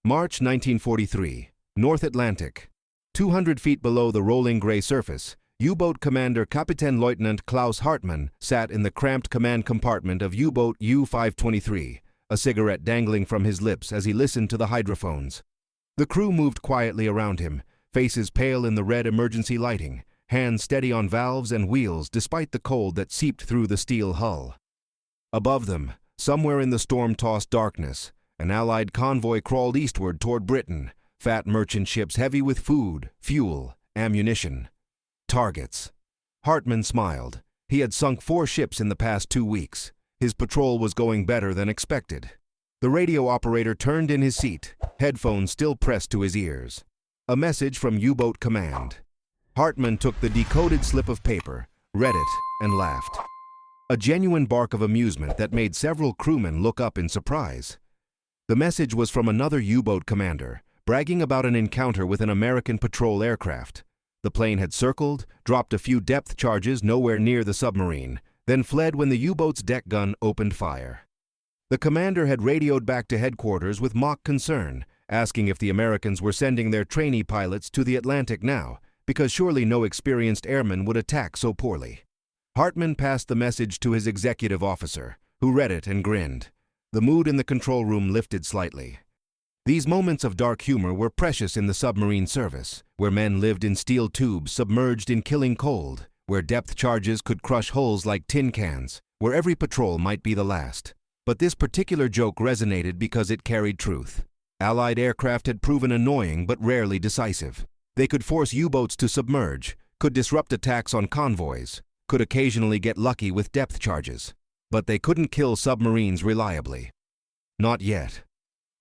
March 1943, North Atlantic. 200 feet below the rolling gray surface, U-boat commander Kapitän Lieutenant Klaus Hartmann sat in the cramped command compartment of U-boat U-523, a cigarette dangling from his lips as he listened to the hydrophones. The crew moved quietly around him, faces pale in the red emergency lighting, hands steady on valves and wheels despite the cold that seeped through the steel hull. Above them, somewhere in the storm-tossed darkness, an Allied convoy crawled eastward toward Britain, fat merchant ships heavy with food, fuel, ammunition. Targets. Hartmann smiled. He had sunk 4 ships in the past 2 weeks. His patrol was going better than expected. The radio operator turned in his seat, headphones still pressed to his ears. A message from U-boat command. Hartmann took the decoded slip of paper, read it, and laughed. A genuine bark of amusement that made several crewmen look up in surprise. The message was from another U-boat commander, bragging about an encounter with an American patrol aircraft. The plane had circled, dropped a few depth charges nowhere near the submarine, then fled when the U-boat's deck gun opened fire. The commander had radioed back to headquarters with mock concern, asking if the Americans were sending their trainee pilots to the Atlantic now, because surely no experienced airman would attack so poorly. Hartmann passed the message to his executive officer, who read it and grinned. The mood in the control room lifted slightly. These moments of dark humor were precious in the submarine service, where men lived in steel tubes submerged in killing cold, where depth charges could crush hulls like tin cans, where every patrol might be the last. But this particular joke resonated because it carried truth. Allied aircraft had proven annoying but rarely decisive. They could force U-boats to submerge, could disrupt attacks on convoys, could occasionally get lucky with depth charges. But they couldn't kill submarines reliably. Not yet.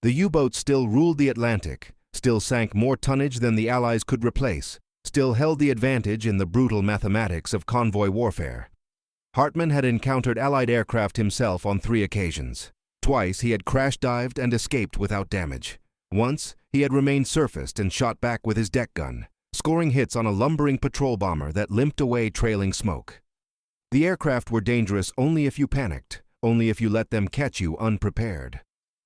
The U-boats still ruled the Atlantic, still sank more tonnage than the Allies could replace, still held the advantage in the brutal mathematics of convoy warfare. Hartmann had encountered Allied aircraft himself on 3 occasions. Twice he had crash-dived and escaped without damage. Once he had remained surfaced and shot back with his deck gun, scoring hits on a lumbering patrol bomber that limped away trailing smoke. The aircraft were dangerous only if you panicked, only if you let them catch you unprepared.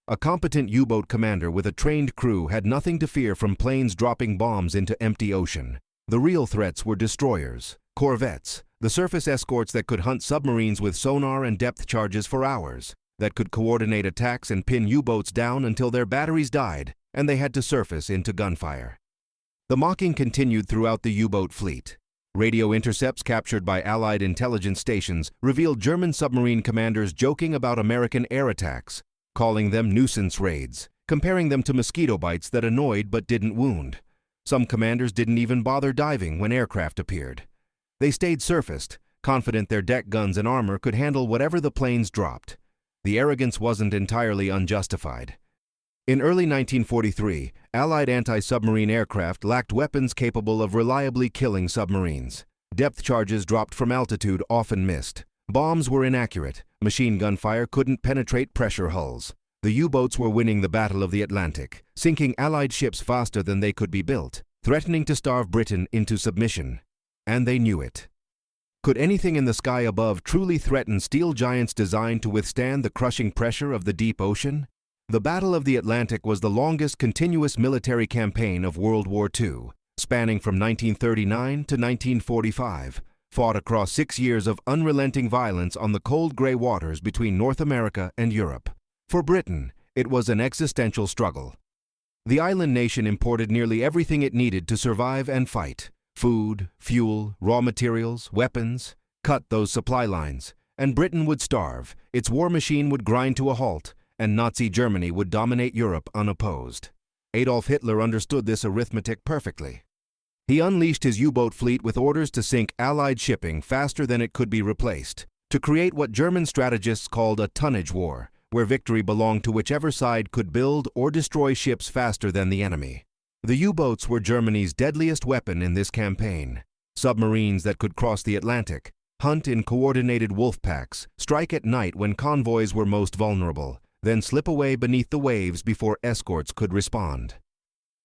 A competent U-boat commander with a trained crew had nothing to fear from planes dropping bombs into empty ocean. The real threats were destroyers, corvettes, the surface escorts that could hunt submarines with sonar and depth charges for hours, that could coordinate attacks and pin U-boats down until their batteries died and they had to surface into gunfire. The mocking continued throughout the U-boat fleet. Radio intercepts captured by Allied intelligence stations revealed German submarine commanders joking about American air attacks, calling them nuisance raids, comparing them to mosquito bites that annoyed but didn't wound. Some commanders didn't even bother diving when aircraft appeared. They stayed surfaced, confident their deck guns and armor could handle whatever the planes dropped. The arrogance wasn't entirely unjustified. In early 1943, Allied anti-submarine aircraft lacked weapons capable of reliably killing submarines. Depth charges dropped from altitude often missed. Bombs were inaccurate. Machine gun fire couldn't penetrate pressure hulls. The U-boats were winning the Battle of the Atlantic, sinking Allied ships faster than they could be built, threatening to starve Britain into submission. And they knew it. Could anything in the sky above truly threaten steel giants designed to withstand the crushing pressure of the deep ocean? The Battle of the Atlantic was the longest continuous military campaign of World War II, spanning from 1939 to 1945, fought across 6 years of unrelenting violence on the cold gray waters between North America and Europe. For Britain, it was an existential struggle. The island nation imported nearly everything it needed to survive and fight: food, fuel, raw materials, weapons. Cut those supply lines, and Britain would starve, its war machine would grind to a halt, and Nazi Germany would dominate Europe unopposed. Adolf Hitler understood this arithmetic perfectly. He unleashed his U-boat fleet with orders to sink Allied shipping faster than it could be replaced, to create what German strategists called a tonnage war, where victory belonged to whichever side could build or destroy ships faster than the enemy. The U-boats were Germany's deadliest weapon in this campaign. Submarines that could cross the Atlantic, hunt in coordinated wolf packs, strike at night when convoys were most vulnerable, then slip away beneath the waves before escorts could respond.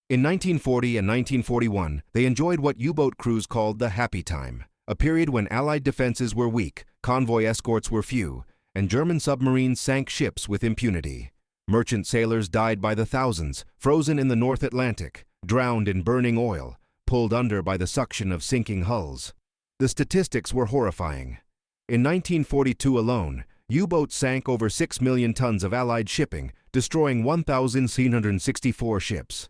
In 1940 and 1941, they enjoyed what U-boat crews called the happy time, a period when Allied defenses were weak, convoy escorts were few, and German submarines sank ships with impunity. Merchant sailors died by the thousands, frozen in the North Atlantic, drowned in burning oil, pulled under by the suction of sinking hulls. The statistics were horrifying. In 1942 alone, U-boats sank over 6 million tons of Allied shipping, destroying 1,364 ships.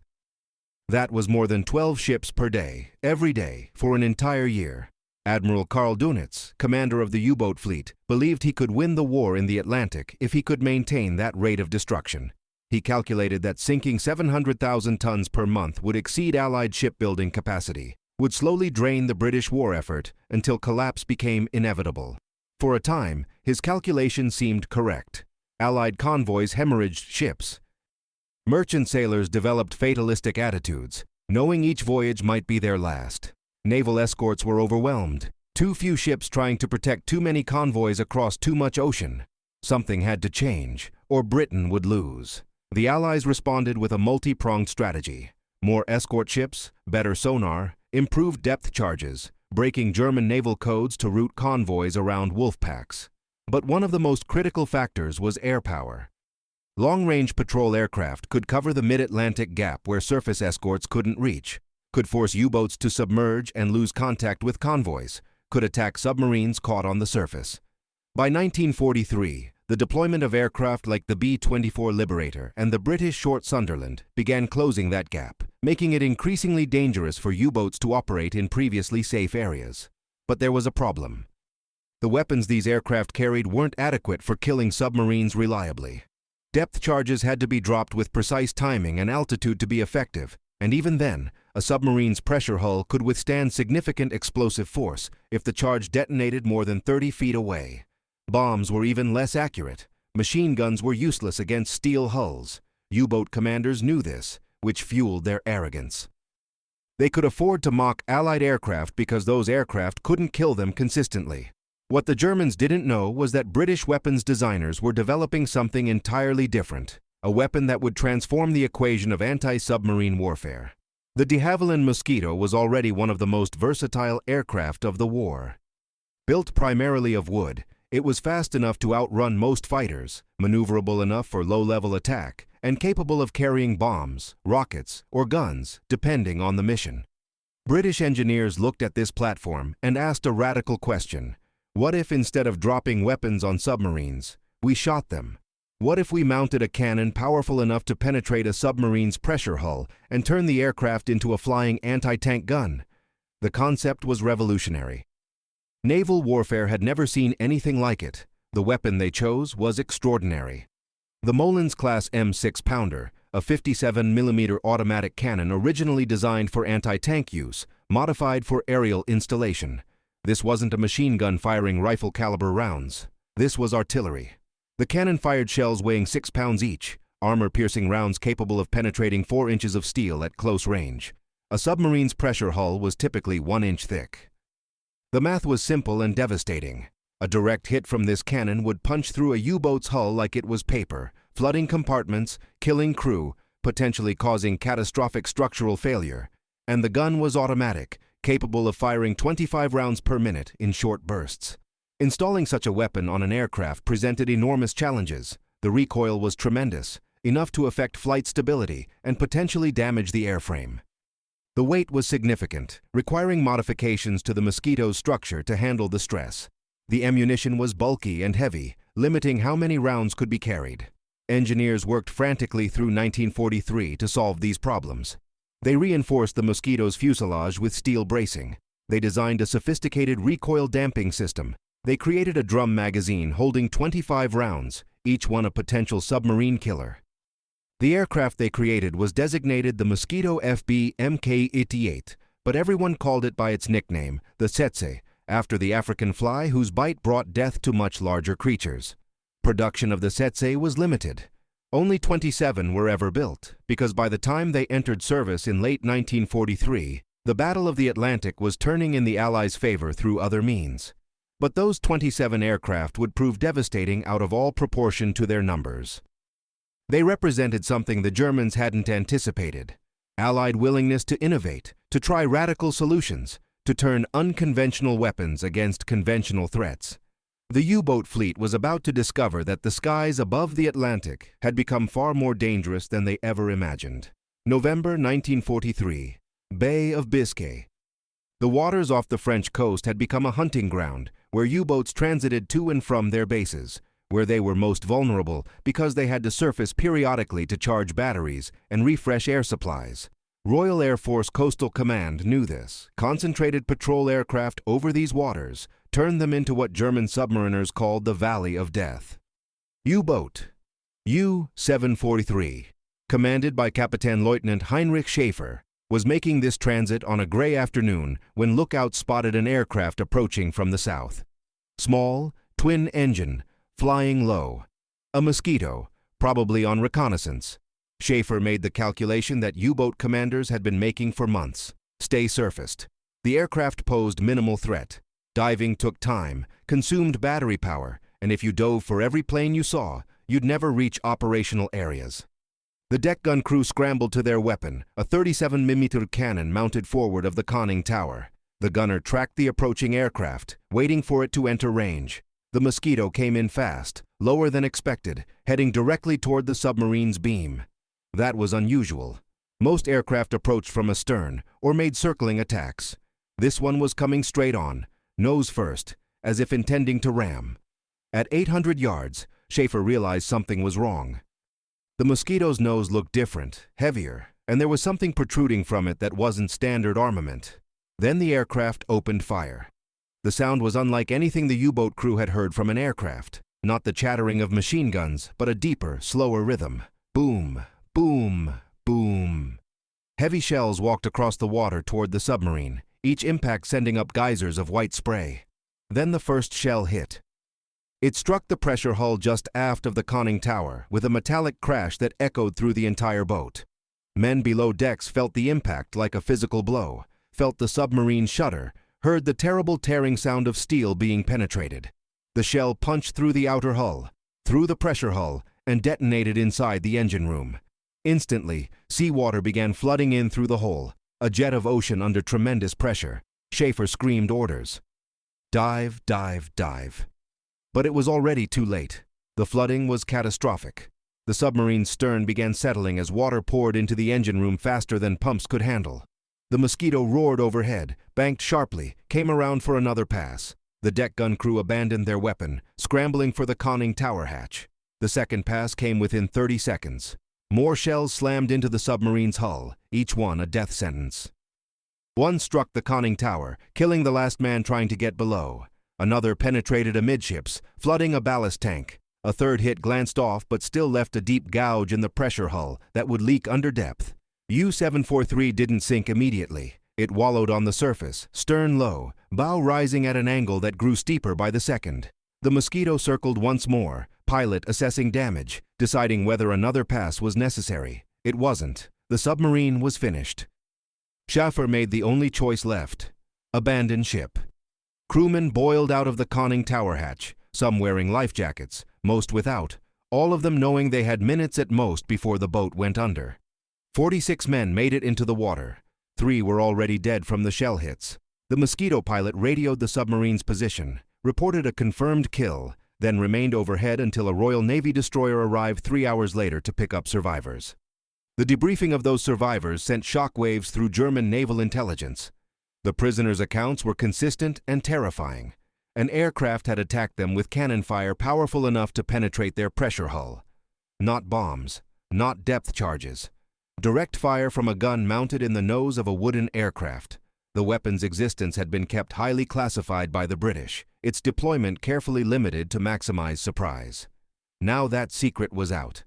That was more than 12 ships per day, every day, for an entire year. Admiral Karl Dönitz, commander of the U-boat fleet, believed he could win the war in the Atlantic if he could maintain that rate of destruction. He calculated that sinking 700,000 tons per month would exceed Allied shipbuilding capacity, would slowly drain the British war effort until collapse became inevitable. For a time, his calculation seemed correct. Allied convoys hemorrhaged ships. Merchant sailors developed fatalistic attitudes, knowing each voyage might be their last. Naval escorts were overwhelmed. Too few ships trying to protect too many convoys across too much ocean. Something had to change, or Britain would lose. The Allies responded with a multi-pronged strategy. More escort ships, better sonar, improved depth charges, breaking German naval codes to route convoys around wolf packs. But one of the most critical factors was air power. Long-range patrol aircraft could cover the mid-Atlantic gap where surface escorts couldn't reach, could force U-boats to submerge and lose contact with convoys, could attack submarines caught on the surface. By 1943, the deployment of aircraft like the B-24 Liberator and the British Short Sunderland began closing that gap, making it increasingly dangerous for U-boats to operate in previously safe areas. But there was a problem. The weapons these aircraft carried weren't adequate for killing submarines reliably. Depth charges had to be dropped with precise timing and altitude to be effective, and even then, a submarine's pressure hull could withstand significant explosive force if the charge detonated more than 30 feet away. Bombs were even less accurate. Machine guns were useless against steel hulls. U-boat commanders knew this, which fueled their arrogance. They could afford to mock Allied aircraft because those aircraft couldn't kill them consistently. What the Germans didn't know was that British weapons designers were developing something entirely different, a weapon that would transform the equation of anti-submarine warfare. The de Havilland Mosquito was already one of the most versatile aircraft of the war. Built primarily of wood, it was fast enough to outrun most fighters, maneuverable enough for low-level attack, and capable of carrying bombs, rockets, or guns, depending on the mission. British engineers looked at this platform and asked a radical question. What if instead of dropping weapons on submarines, we shot them? What if we mounted a cannon powerful enough to penetrate a submarine's pressure hull and turn the aircraft into a flying anti-tank gun? The concept was revolutionary. Naval warfare had never seen anything like it. The weapon they chose was extraordinary. The Molins class M6 pounder, a 57mm automatic cannon originally designed for anti-tank use, modified for aerial installation. This wasn't a machine gun firing rifle-caliber rounds. This was artillery. The cannon fired shells weighing 6 pounds each, armor-piercing rounds capable of penetrating 4 inches of steel at close range. A submarine's pressure hull was typically 1 inch thick. The math was simple and devastating. A direct hit from this cannon would punch through a U-boat's hull like it was paper, flooding compartments, killing crew, potentially causing catastrophic structural failure. And the gun was automatic, capable of firing 25 rounds per minute in short bursts. Installing such a weapon on an aircraft presented enormous challenges. The recoil was tremendous, enough to affect flight stability and potentially damage the airframe. The weight was significant, requiring modifications to the Mosquito's structure to handle the stress. The ammunition was bulky and heavy, limiting how many rounds could be carried. Engineers worked frantically through 1943 to solve these problems. They reinforced the Mosquito's fuselage with steel bracing. They designed a sophisticated recoil damping system. They created a drum magazine holding 25 rounds, each one a potential submarine killer. The aircraft they created was designated the Mosquito FB Mk-88, but everyone called it by its nickname, the Tsetse, after the African fly whose bite brought death to much larger creatures. Production of the Tsetse was limited. Only 27 were ever built, because by the time they entered service in late 1943, the Battle of the Atlantic was turning in the Allies' favor through other means. But those 27 aircraft would prove devastating out of all proportion to their numbers. They represented something the Germans hadn't anticipated: Allied willingness to innovate, to try radical solutions, to turn unconventional weapons against conventional threats. The U-boat fleet was about to discover that the skies above the Atlantic had become far more dangerous than they ever imagined. November 1943, Bay of Biscay. The waters off the French coast had become a hunting ground where U-boats transited to and from their bases, where they were most vulnerable because they had to surface periodically to charge batteries and refresh air supplies. Royal Air Force Coastal Command knew this, concentrated patrol aircraft over these waters, turned them into what German submariners called the Valley of Death. U-boat U-743, commanded by Captain Lieutenant Heinrich Schaefer, was making this transit on a gray afternoon when lookouts spotted an aircraft approaching from the south. Small, twin-engine, flying low. A Mosquito, probably on reconnaissance. Schaefer made the calculation that U-boat commanders had been making for months. Stay surfaced. The aircraft posed minimal threat. Diving took time, consumed battery power, and if you dove for every plane you saw, you'd never reach operational areas. The deck gun crew scrambled to their weapon, a 37mm cannon mounted forward of the conning tower. The gunner tracked the approaching aircraft, waiting for it to enter range. The Mosquito came in fast, lower than expected, heading directly toward the submarine's beam. That was unusual. Most aircraft approached from astern or made circling attacks. This one was coming straight on, nose first, as if intending to ram. At 800 yards, Schaefer realized something was wrong. The Mosquito's nose looked different, heavier, and there was something protruding from it that wasn't standard armament. Then the aircraft opened fire. The sound was unlike anything the U-boat crew had heard from an aircraft. Not the chattering of machine guns, but a deeper, slower rhythm. Boom, boom, boom. Heavy shells walked across the water toward the submarine, each impact sending up geysers of white spray. Then the first shell hit. It struck the pressure hull just aft of the conning tower with a metallic crash that echoed through the entire boat. Men below decks felt the impact like a physical blow, felt the submarine shudder, heard the terrible tearing sound of steel being penetrated. The shell punched through the outer hull, through the pressure hull, and detonated inside the engine room. Instantly, seawater began flooding in through the hole, a jet of ocean under tremendous pressure. Schaefer screamed orders. Dive, dive, dive. But it was already too late. The flooding was catastrophic. The submarine's stern began settling as water poured into the engine room faster than pumps could handle. The Mosquito roared overhead, banked sharply, came around for another pass. The deck gun crew abandoned their weapon, scrambling for the conning tower hatch. The second pass came within 30 seconds. More shells slammed into the submarine's hull, each one a death sentence. One struck the conning tower, killing the last man trying to get below. Another penetrated amidships, flooding a ballast tank. A third hit glanced off but still left a deep gouge in the pressure hull that would leak under depth. U-743 didn't sink immediately. It wallowed on the surface, stern low, bow rising at an angle that grew steeper by the second. The Mosquito circled once more, pilot assessing damage, deciding whether another pass was necessary. It wasn't. The submarine was finished. Schaefer made the only choice left: abandon ship. Crewmen boiled out of the conning tower hatch, some wearing life jackets, most without, all of them knowing they had minutes at most before the boat went under. 46 men made it into the water. 3 were already dead from the shell hits. The Mosquito pilot radioed the submarine's position, reported a confirmed kill, then remained overhead until a Royal Navy destroyer arrived 3 hours later to pick up survivors. The debriefing of those survivors sent shockwaves through German naval intelligence. The prisoners' accounts were consistent and terrifying. An aircraft had attacked them with cannon fire powerful enough to penetrate their pressure hull. Not bombs, not depth charges. Direct fire from a gun mounted in the nose of a wooden aircraft. The weapon's existence had been kept highly classified by the British, its deployment carefully limited to maximize surprise. Now that secret was out.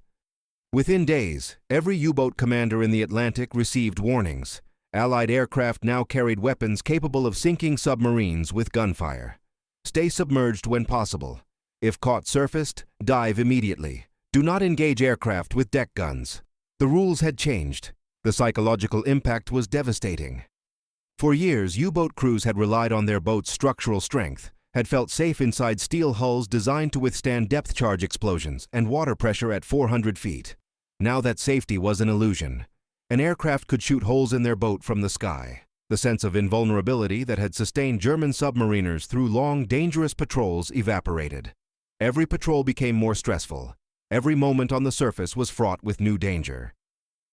Within days, every U-boat commander in the Atlantic received warnings. Allied aircraft now carried weapons capable of sinking submarines with gunfire. Stay submerged when possible. If caught surfaced, dive immediately. Do not engage aircraft with deck guns. The rules had changed. The psychological impact was devastating. For years, U-boat crews had relied on their boat's structural strength, had felt safe inside steel hulls designed to withstand depth charge explosions and water pressure at 400 feet. Now that safety was an illusion. An aircraft could shoot holes in their boat from the sky. The sense of invulnerability that had sustained German submariners through long, dangerous patrols evaporated. Every patrol became more stressful. Every moment on the surface was fraught with new danger.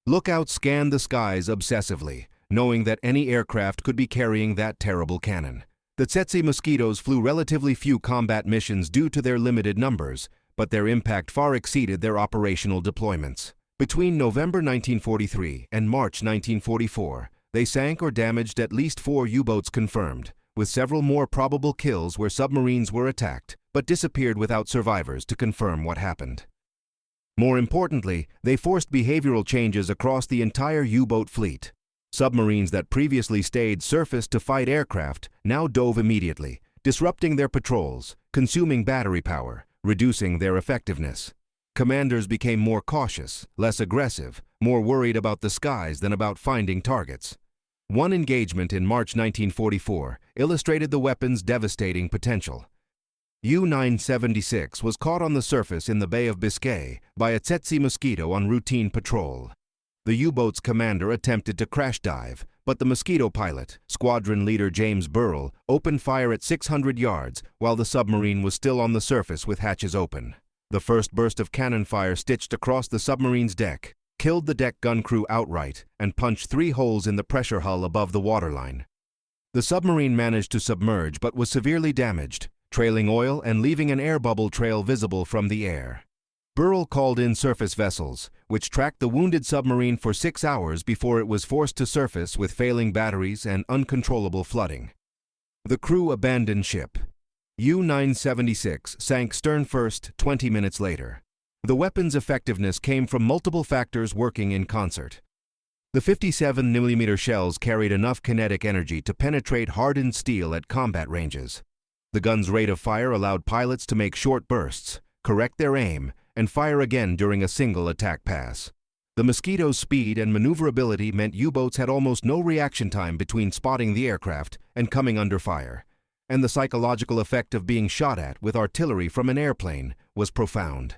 Lookouts scanned the skies obsessively, knowing that any aircraft could be carrying that terrible cannon. The Tsetse Mosquitos flew relatively few combat missions due to their limited numbers, but their impact far exceeded their operational deployments. Between November 1943 and March 1944, they sank or damaged at least 4 U-boats confirmed, with several more probable kills where submarines were attacked, but disappeared without survivors to confirm what happened. More importantly, they forced behavioral changes across the entire U-boat fleet. Submarines that previously stayed surface to fight aircraft now dove immediately, disrupting their patrols, consuming battery power, reducing their effectiveness. Commanders became more cautious, less aggressive, more worried about the skies than about finding targets. One engagement in March 1944 illustrated the weapon's devastating potential. U-976 was caught on the surface in the Bay of Biscay by a Tsetse Mosquito on routine patrol. The U-boat's commander attempted to crash dive, but the Mosquito pilot, squadron leader James Burrell, opened fire at 600 yards while the submarine was still on the surface with hatches open. The first burst of cannon fire stitched across the submarine's deck, killed the deck gun crew outright, and punched 3 holes in the pressure hull above the waterline. The submarine managed to submerge but was severely damaged, trailing oil and leaving an air bubble trail visible from the air. Burrell called in surface vessels, which tracked the wounded submarine for 6 hours before it was forced to surface with failing batteries and uncontrollable flooding. The crew abandoned ship. U-976 sank stern first 20 minutes later. The weapon's effectiveness came from multiple factors working in concert. The 57mm shells carried enough kinetic energy to penetrate hardened steel at combat ranges. The gun's rate of fire allowed pilots to make short bursts, correct their aim, and fire again during a single attack pass. The Mosquito's speed and maneuverability meant U-boats had almost no reaction time between spotting the aircraft and coming under fire, and the psychological effect of being shot at with artillery from an airplane was profound.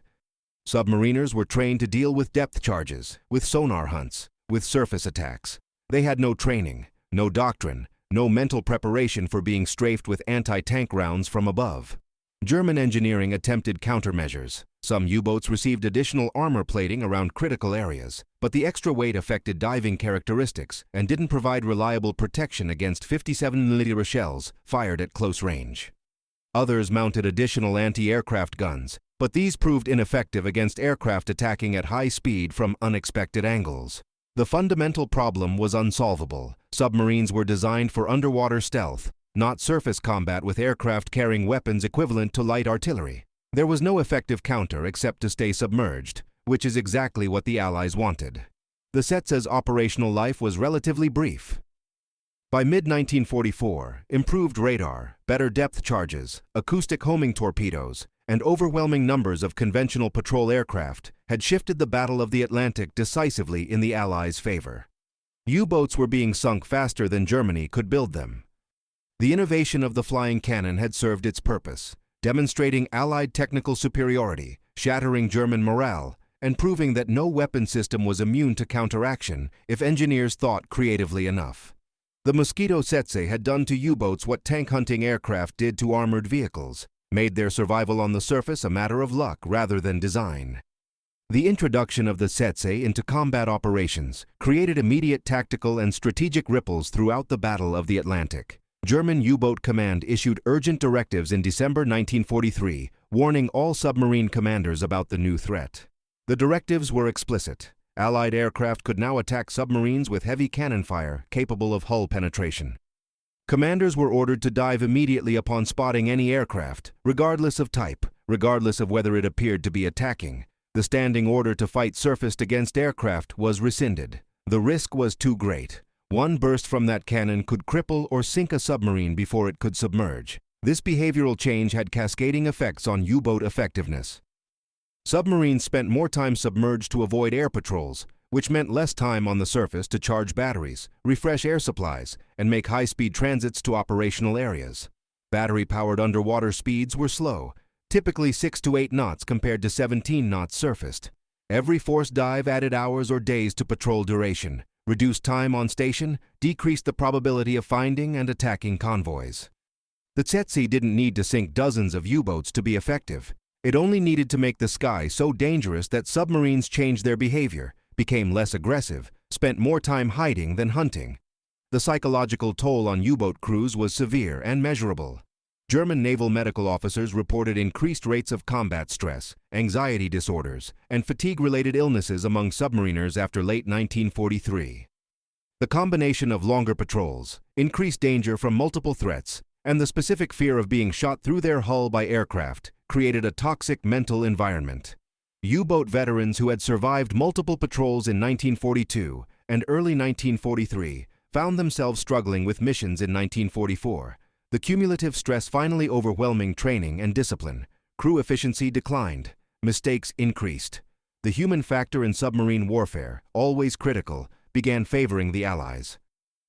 Submariners were trained to deal with depth charges, with sonar hunts, with surface attacks. They had no training, no doctrine, no mental preparation for being strafed with anti-tank rounds from above. German engineering attempted countermeasures. Some U-boats received additional armor plating around critical areas, but the extra weight affected diving characteristics and didn't provide reliable protection against 57mm shells fired at close range. Others mounted additional anti-aircraft guns, but these proved ineffective against aircraft attacking at high speed from unexpected angles. The fundamental problem was unsolvable. Submarines were designed for underwater stealth, not surface combat with aircraft carrying weapons equivalent to light artillery. There was no effective counter except to stay submerged, which is exactly what the Allies wanted. The Tsetse's operational life was relatively brief. By mid-1944, improved radar, better depth charges, acoustic homing torpedoes, and overwhelming numbers of conventional patrol aircraft had shifted the Battle of the Atlantic decisively in the Allies' favor. U-boats were being sunk faster than Germany could build them. The innovation of the flying cannon had served its purpose, demonstrating Allied technical superiority, shattering German morale, and proving that no weapon system was immune to counteraction if engineers thought creatively enough. The Mosquito Tsetse had done to U-boats what tank-hunting aircraft did to armored vehicles, made their survival on the surface a matter of luck rather than design. The introduction of the Tsetse into combat operations created immediate tactical and strategic ripples throughout the Battle of the Atlantic. German U-boat command issued urgent directives in December 1943, warning all submarine commanders about the new threat. The directives were explicit. Allied aircraft could now attack submarines with heavy cannon fire capable of hull penetration. Commanders were ordered to dive immediately upon spotting any aircraft, regardless of type, regardless of whether it appeared to be attacking. The standing order to fight surfaced against aircraft was rescinded. The risk was too great. One burst from that cannon could cripple or sink a submarine before it could submerge. This behavioral change had cascading effects on U-boat effectiveness. Submarines spent more time submerged to avoid air patrols, which meant less time on the surface to charge batteries, refresh air supplies, and make high-speed transits to operational areas. Battery-powered underwater speeds were slow, typically 6 to 8 knots compared to 17 knots surfaced. Every forced dive added hours or days to patrol duration, Reduced time on station decreased the probability of finding and attacking convoys. The Tsetse didn't need to sink dozens of U-boats to be effective. It only needed to make the sky so dangerous that submarines changed their behavior, became less aggressive, spent more time hiding than hunting. The psychological toll on U-boat crews was severe and measurable. German naval medical officers reported increased rates of combat stress, anxiety disorders, and fatigue-related illnesses among submariners after late 1943. The combination of longer patrols, increased danger from multiple threats, and the specific fear of being shot through their hull by aircraft created a toxic mental environment. U-boat veterans who had survived multiple patrols in 1942 and early 1943 found themselves struggling with missions in 1944. The cumulative stress finally overwhelming training and discipline. Crew efficiency declined. Mistakes increased. The human factor in submarine warfare, always critical, began favoring the Allies.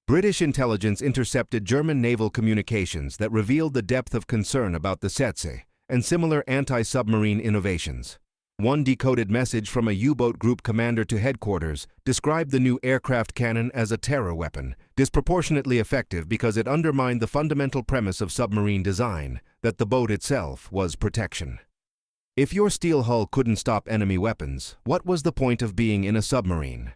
British intelligence intercepted German naval communications that revealed the depth of concern about the Tsetse and similar anti-submarine innovations. One decoded message from a U-boat group commander to headquarters described the new aircraft cannon as a terror weapon, disproportionately effective because it undermined the fundamental premise of submarine design, that the boat itself was protection. If your steel hull couldn't stop enemy weapons, what was the point of being in a submarine?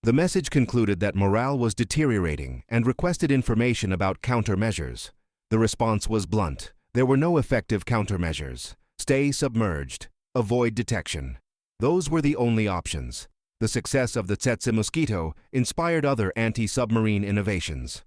The message concluded that morale was deteriorating and requested information about countermeasures. The response was blunt. There were no effective countermeasures. Stay submerged. Avoid detection. Those were the only options. The success of the Tsetse Mosquito inspired other anti-submarine innovations.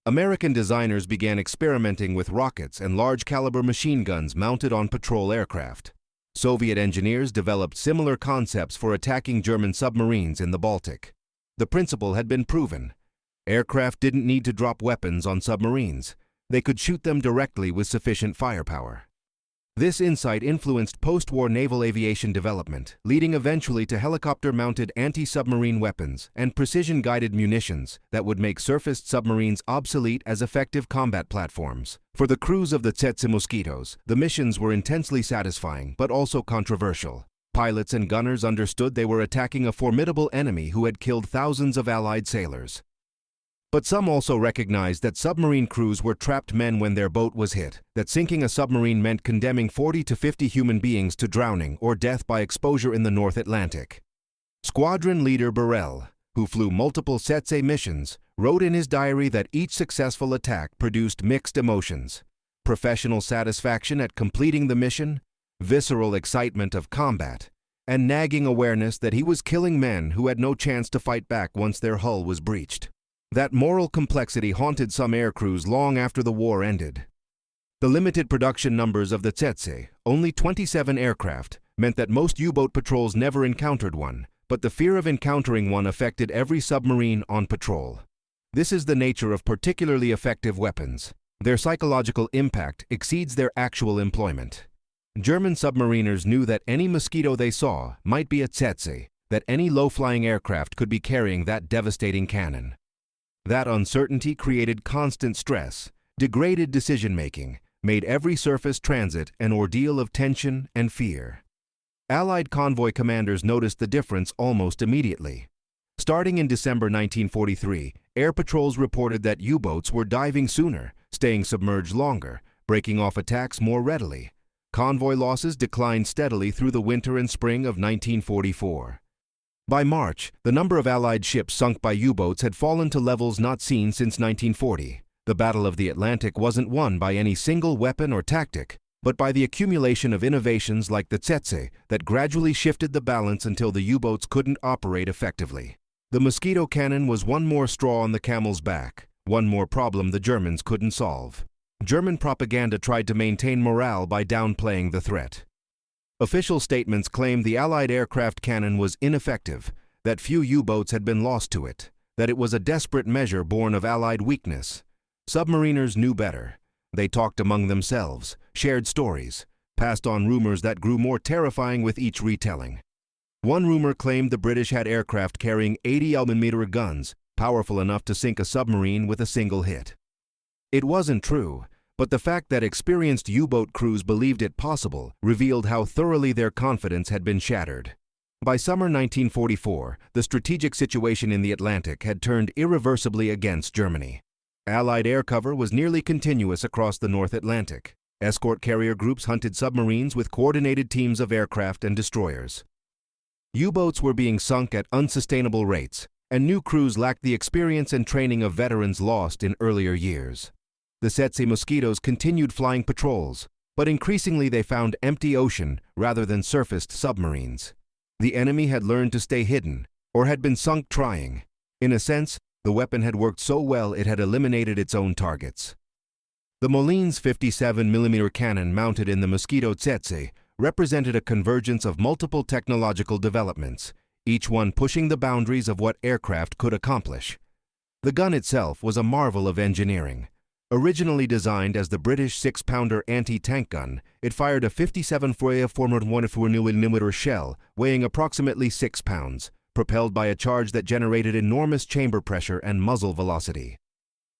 American designers began experimenting with rockets and large-caliber machine guns mounted on patrol aircraft. Soviet engineers developed similar concepts for attacking German submarines in the Baltic. The principle had been proven. Aircraft didn't need to drop weapons on submarines. They could shoot them directly with sufficient firepower. This insight influenced post-war naval aviation development, leading eventually to helicopter-mounted anti-submarine weapons and precision-guided munitions that would make surfaced submarines obsolete as effective combat platforms. For the crews of the Tsetse Mosquitos, the missions were intensely satisfying but also controversial. Pilots and gunners understood they were attacking a formidable enemy who had killed thousands of Allied sailors. But some also recognized that submarine crews were trapped men when their boat was hit, that sinking a submarine meant condemning 40 to 50 human beings to drowning or death by exposure in the North Atlantic. Squadron leader Burrell, who flew multiple Tsetse missions, wrote in his diary that each successful attack produced mixed emotions: professional satisfaction at completing the mission, visceral excitement of combat, and nagging awareness that he was killing men who had no chance to fight back once their hull was breached. That moral complexity haunted some aircrews long after the war ended. The limited production numbers of the Tsetse, only 27 aircraft, meant that most U-boat patrols never encountered one, but the fear of encountering one affected every submarine on patrol. This is the nature of particularly effective weapons. Their psychological impact exceeds their actual employment. German submariners knew that any mosquito they saw might be a Tsetse, that any low-flying aircraft could be carrying that devastating cannon. That uncertainty created constant stress, degraded decision-making, made every surface transit an ordeal of tension and fear. Allied convoy commanders noticed the difference almost immediately. Starting in December 1943, air patrols reported that U-boats were diving sooner, staying submerged longer, breaking off attacks more readily. Convoy losses declined steadily through the winter and spring of 1944. By March, the number of Allied ships sunk by U-boats had fallen to levels not seen since 1940. The Battle of the Atlantic wasn't won by any single weapon or tactic, but by the accumulation of innovations like the Tsetse that gradually shifted the balance until the U-boats couldn't operate effectively. The Mosquito cannon was one more straw on the camel's back, one more problem the Germans couldn't solve. German propaganda tried to maintain morale by downplaying the threat. Official statements claimed the Allied aircraft cannon was ineffective, that few U-boats had been lost to it, that it was a desperate measure born of Allied weakness. Submariners knew better. They talked among themselves, shared stories, passed on rumors that grew more terrifying with each retelling. One rumor claimed the British had aircraft carrying 80mm guns, powerful enough to sink a submarine with a single hit. It wasn't true, but the fact that experienced U-boat crews believed it possible revealed how thoroughly their confidence had been shattered. By summer 1944, the strategic situation in the Atlantic had turned irreversibly against Germany. Allied air cover was nearly continuous across the North Atlantic. Escort carrier groups hunted submarines with coordinated teams of aircraft and destroyers. U-boats were being sunk at unsustainable rates, and new crews lacked the experience and training of veterans lost in earlier years. The Tsetse Mosquitos continued flying patrols, but increasingly they found empty ocean rather than surfaced submarines. The enemy had learned to stay hidden, or had been sunk trying. In a sense, the weapon had worked so well it had eliminated its own targets. The Molins 57mm cannon mounted in the Mosquito Tsetse represented a convergence of multiple technological developments, each one pushing the boundaries of what aircraft could accomplish. The gun itself was a marvel of engineering. Originally designed as the British 6-pounder anti-tank gun, it fired a 57mm shell weighing approximately 6 pounds, propelled by a charge that generated enormous chamber pressure and muzzle velocity.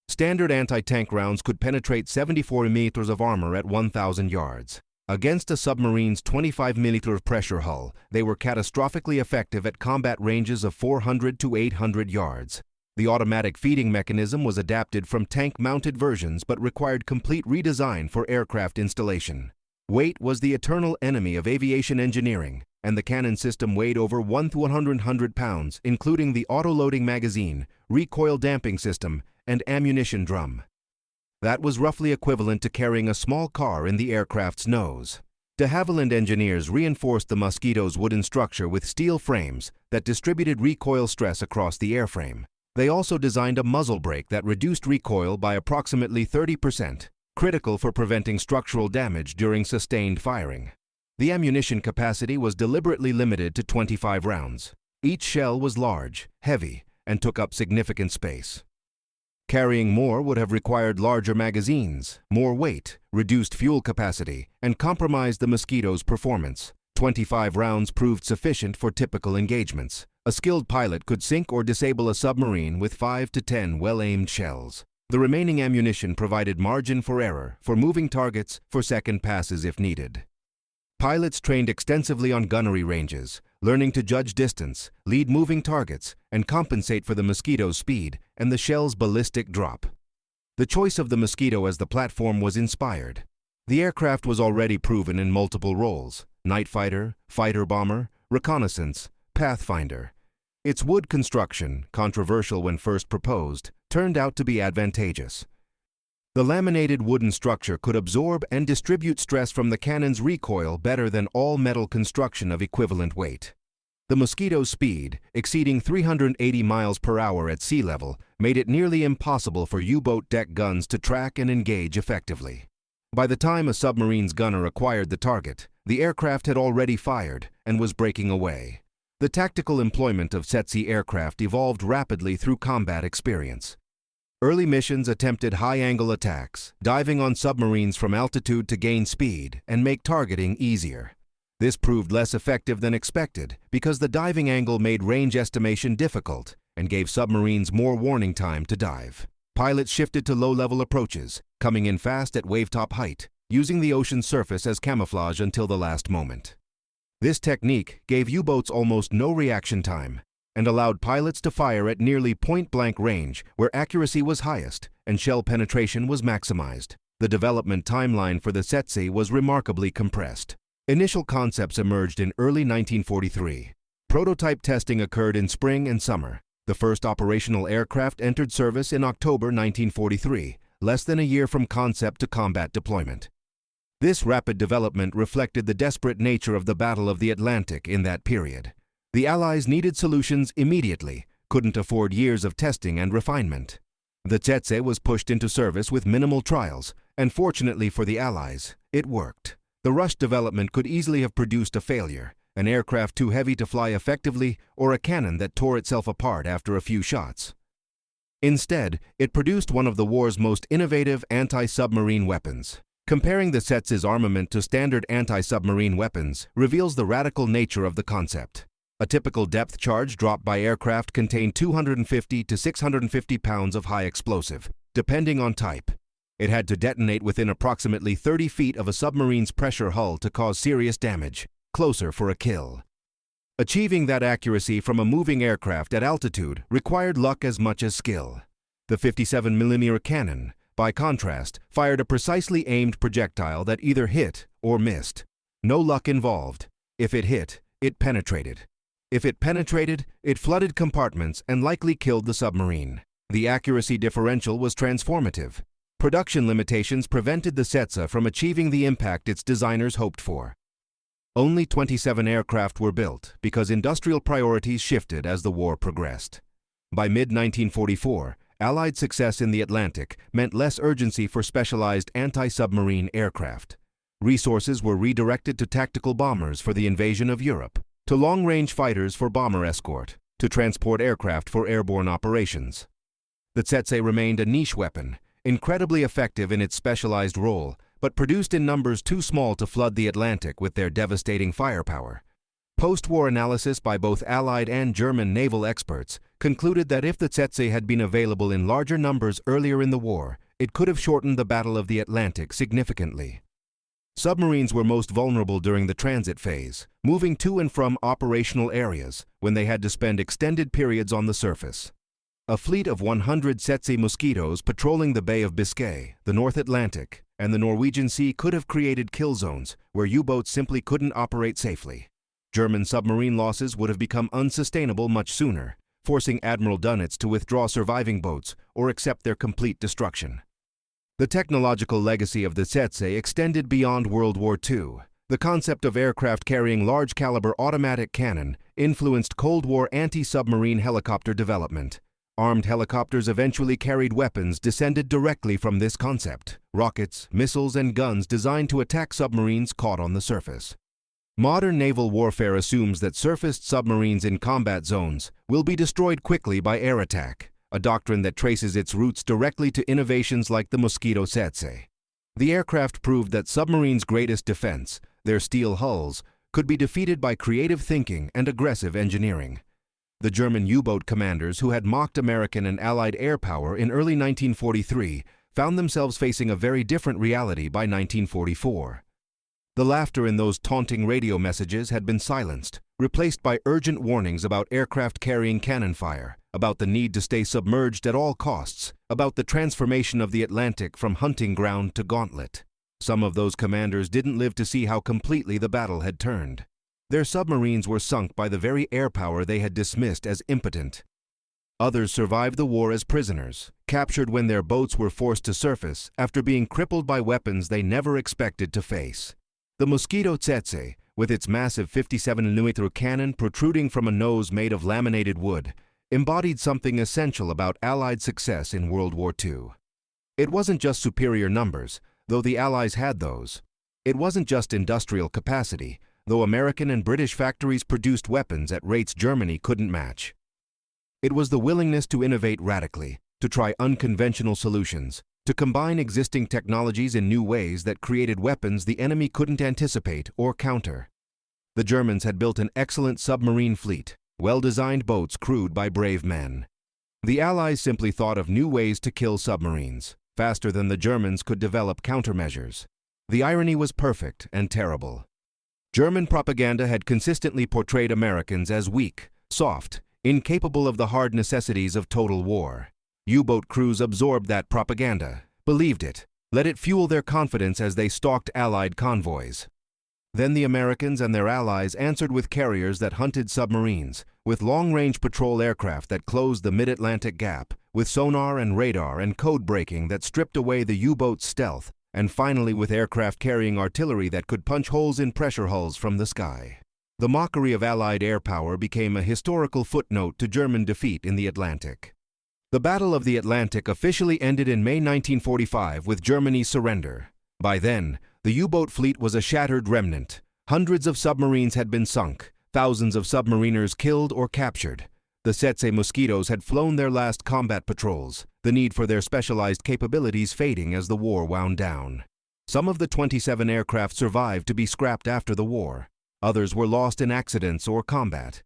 Standard anti-tank rounds could penetrate 74 meters of armor at 1,000 yards. Against a submarine's 25mm pressure hull, they were catastrophically effective at combat ranges of 400 to 800 yards. The automatic feeding mechanism was adapted from tank-mounted versions but required complete redesign for aircraft installation. Weight was the eternal enemy of aviation engineering, and the cannon system weighed over 100 pounds, including the auto-loading magazine, recoil damping system, and ammunition drum. That was roughly equivalent to carrying a small car in the aircraft's nose. De Havilland engineers reinforced the Mosquito's wooden structure with steel frames that distributed recoil stress across the airframe. They also designed a muzzle brake that reduced recoil by approximately 30%, critical for preventing structural damage during sustained firing. The ammunition capacity was deliberately limited to 25 rounds. Each shell was large, heavy, and took up significant space. Carrying more would have required larger magazines, more weight, reduced fuel capacity, and compromised the Mosquito's performance. 25 rounds proved sufficient for typical engagements. A skilled pilot could sink or disable a submarine with 5 to 10 well-aimed shells. The remaining ammunition provided margin for error, for moving targets, for second passes if needed. Pilots trained extensively on gunnery ranges, learning to judge distance, lead moving targets, and compensate for the Mosquito's speed and the shell's ballistic drop. The choice of the Mosquito as the platform was inspired. The aircraft was already proven in multiple roles: night fighter, fighter bomber, reconnaissance, pathfinder. Its wood construction, controversial when first proposed, turned out to be advantageous. The laminated wooden structure could absorb and distribute stress from the cannon's recoil better than all metal construction of equivalent weight. The Mosquito's speed, exceeding 380 miles per hour at sea level, made it nearly impossible for U-boat deck guns to track and engage effectively. By the time a submarine's gunner acquired the target, the aircraft had already fired and was breaking away. The tactical employment of Tsetse aircraft evolved rapidly through combat experience. Early missions attempted high-angle attacks, diving on submarines from altitude to gain speed and make targeting easier. This proved less effective than expected because the diving angle made range estimation difficult and gave submarines more warning time to dive. Pilots shifted to low-level approaches, coming in fast at wavetop height, using the ocean's surface as camouflage until the last moment. This technique gave U-boats almost no reaction time and allowed pilots to fire at nearly point-blank range where accuracy was highest and shell penetration was maximized. The development timeline for the Tsetse was remarkably compressed. Initial concepts emerged in early 1943. Prototype testing occurred in spring and summer. The first operational aircraft entered service in October 1943, less than a year from concept to combat deployment. This rapid development reflected the desperate nature of the Battle of the Atlantic in that period. The Allies needed solutions immediately, couldn't afford years of testing and refinement. The Tsetse was pushed into service with minimal trials, and fortunately for the Allies, it worked. The rushed development could easily have produced a failure, an aircraft too heavy to fly effectively, or a cannon that tore itself apart after a few shots. Instead, it produced one of the war's most innovative anti-submarine weapons. Comparing the Tsetse's armament to standard anti-submarine weapons reveals the radical nature of the concept. A typical depth charge dropped by aircraft contained 250 to 650 pounds of high explosive, depending on type. It had to detonate within approximately 30 feet of a submarine's pressure hull to cause serious damage, closer for a kill. Achieving that accuracy from a moving aircraft at altitude required luck as much as skill. The 57mm cannon, by contrast, fired a precisely aimed projectile that either hit or missed. No luck involved. If it hit, it penetrated. If it penetrated, it flooded compartments and likely killed the submarine. The accuracy differential was transformative. Production limitations prevented the Tsetse from achieving the impact its designers hoped for. Only 27 aircraft were built because industrial priorities shifted as the war progressed. By mid-1944, Allied success in the Atlantic meant less urgency for specialized anti-submarine aircraft. Resources were redirected to tactical bombers for the invasion of Europe, to long-range fighters for bomber escort, to transport aircraft for airborne operations. The Tsetse remained a niche weapon, incredibly effective in its specialized role, but produced in numbers too small to flood the Atlantic with their devastating firepower. Post-war analysis by both Allied and German naval experts concluded that if the Tsetse had been available in larger numbers earlier in the war, it could have shortened the Battle of the Atlantic significantly. Submarines were most vulnerable during the transit phase, moving to and from operational areas when they had to spend extended periods on the surface. A fleet of 100 Tsetse Mosquitos patrolling the Bay of Biscay, the North Atlantic, and the Norwegian Sea could have created kill zones where U-boats simply couldn't operate safely. German submarine losses would have become unsustainable much sooner, forcing Admiral Dönitz to withdraw surviving boats or accept their complete destruction. The technological legacy of the Tsetse extended beyond World War II. The concept of aircraft carrying large-caliber automatic cannon influenced Cold War anti-submarine helicopter development. Armed helicopters eventually carried weapons descended directly from this concept: rockets, missiles, and guns designed to attack submarines caught on the surface. Modern naval warfare assumes that surfaced submarines in combat zones will be destroyed quickly by air attack, a doctrine that traces its roots directly to innovations like the Mosquito Tsetse. The aircraft proved that submarines' greatest defense, their steel hulls, could be defeated by creative thinking and aggressive engineering. The German U-boat commanders who had mocked American and Allied air power in early 1943 found themselves facing a very different reality by 1944. The laughter in those taunting radio messages had been silenced, replaced by urgent warnings about aircraft carrying cannon fire, about the need to stay submerged at all costs, about the transformation of the Atlantic from hunting ground to gauntlet. Some of those commanders didn't live to see how completely the battle had turned. Their submarines were sunk by the very air power they had dismissed as impotent. Others survived the war as prisoners, captured when their boats were forced to surface after being crippled by weapons they never expected to face. The Mosquito Tsetse, with its massive 57mm cannon protruding from a nose made of laminated wood, embodied something essential about Allied success in World War II. It wasn't just superior numbers, though the Allies had those. It wasn't just industrial capacity, though American and British factories produced weapons at rates Germany couldn't match. It was the willingness to innovate radically, to try unconventional solutions, to combine existing technologies in new ways that created weapons the enemy couldn't anticipate or counter. The Germans had built an excellent submarine fleet, well-designed boats crewed by brave men. The Allies simply thought of new ways to kill submarines, faster than the Germans could develop countermeasures. The irony was perfect and terrible. German propaganda had consistently portrayed Americans as weak, soft, incapable of the hard necessities of total war. U-boat crews absorbed that propaganda, believed it, let it fuel their confidence as they stalked Allied convoys. Then the Americans and their allies answered with carriers that hunted submarines, with long-range patrol aircraft that closed the mid-Atlantic gap, with sonar and radar and code breaking that stripped away the U-boat's stealth, and finally with aircraft carrying artillery that could punch holes in pressure hulls from the sky. The mockery of Allied air power became a historical footnote to German defeat in the Atlantic. The Battle of the Atlantic officially ended in May 1945 with Germany's surrender. By then, the U-boat fleet was a shattered remnant. Hundreds of submarines had been sunk, thousands of submariners killed or captured. The Tsetse Mosquitos had flown their last combat patrols, the need for their specialized capabilities fading as the war wound down. Some of the 27 aircraft survived to be scrapped after the war. Others were lost in accidents or combat.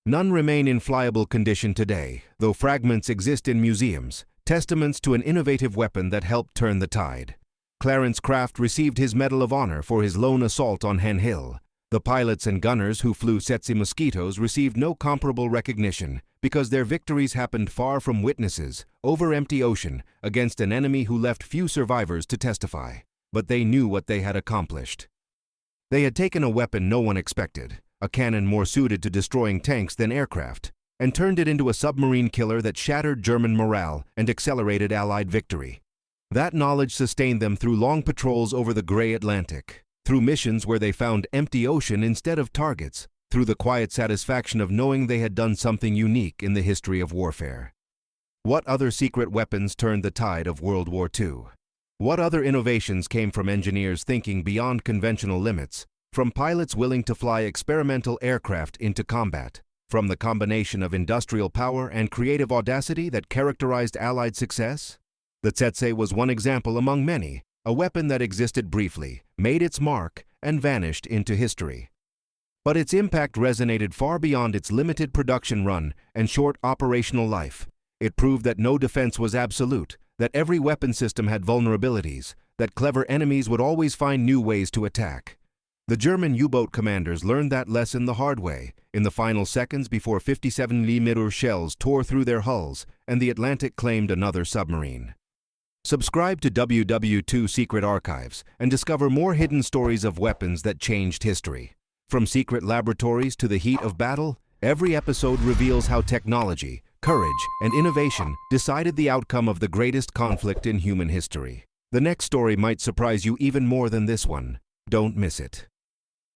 None remain in flyable condition today, though fragments exist in museums, testaments to an innovative weapon that helped turn the tide. Clarence Craft received his Medal of Honor for his lone assault on Hen Hill. The pilots and gunners who flew Tsetse Mosquitos received no comparable recognition because their victories happened far from witnesses, over empty ocean, against an enemy who left few survivors to testify. But they knew what they had accomplished. They had taken a weapon no one expected, a cannon more suited to destroying tanks than aircraft, and turned it into a submarine killer that shattered German morale and accelerated Allied victory. That knowledge sustained them through long patrols over the gray Atlantic, through missions where they found empty ocean instead of targets, through the quiet satisfaction of knowing they had done something unique in the history of warfare. What other secret weapons turned the tide of World War II? What other innovations came from engineers thinking beyond conventional limits, from pilots willing to fly experimental aircraft into combat, from the combination of industrial power and creative audacity that characterized Allied success? The Tsetse was one example among many, a weapon that existed briefly, made its mark, and vanished into history. But its impact resonated far beyond its limited production run and short operational life. It proved that no defense was absolute, that every weapon system had vulnerabilities, that clever enemies would always find new ways to attack. The German U-boat commanders learned that lesson the hard way, in the final seconds before 57mm shells tore through their hulls and the Atlantic claimed another submarine. Subscribe to WW2 Secret Archives and discover more hidden stories of weapons that changed history. From secret laboratories to the heat of battle, every episode reveals how technology, courage, and innovation decided the outcome of the greatest conflict in human history. The next story might surprise you even more than this one. Don't miss it.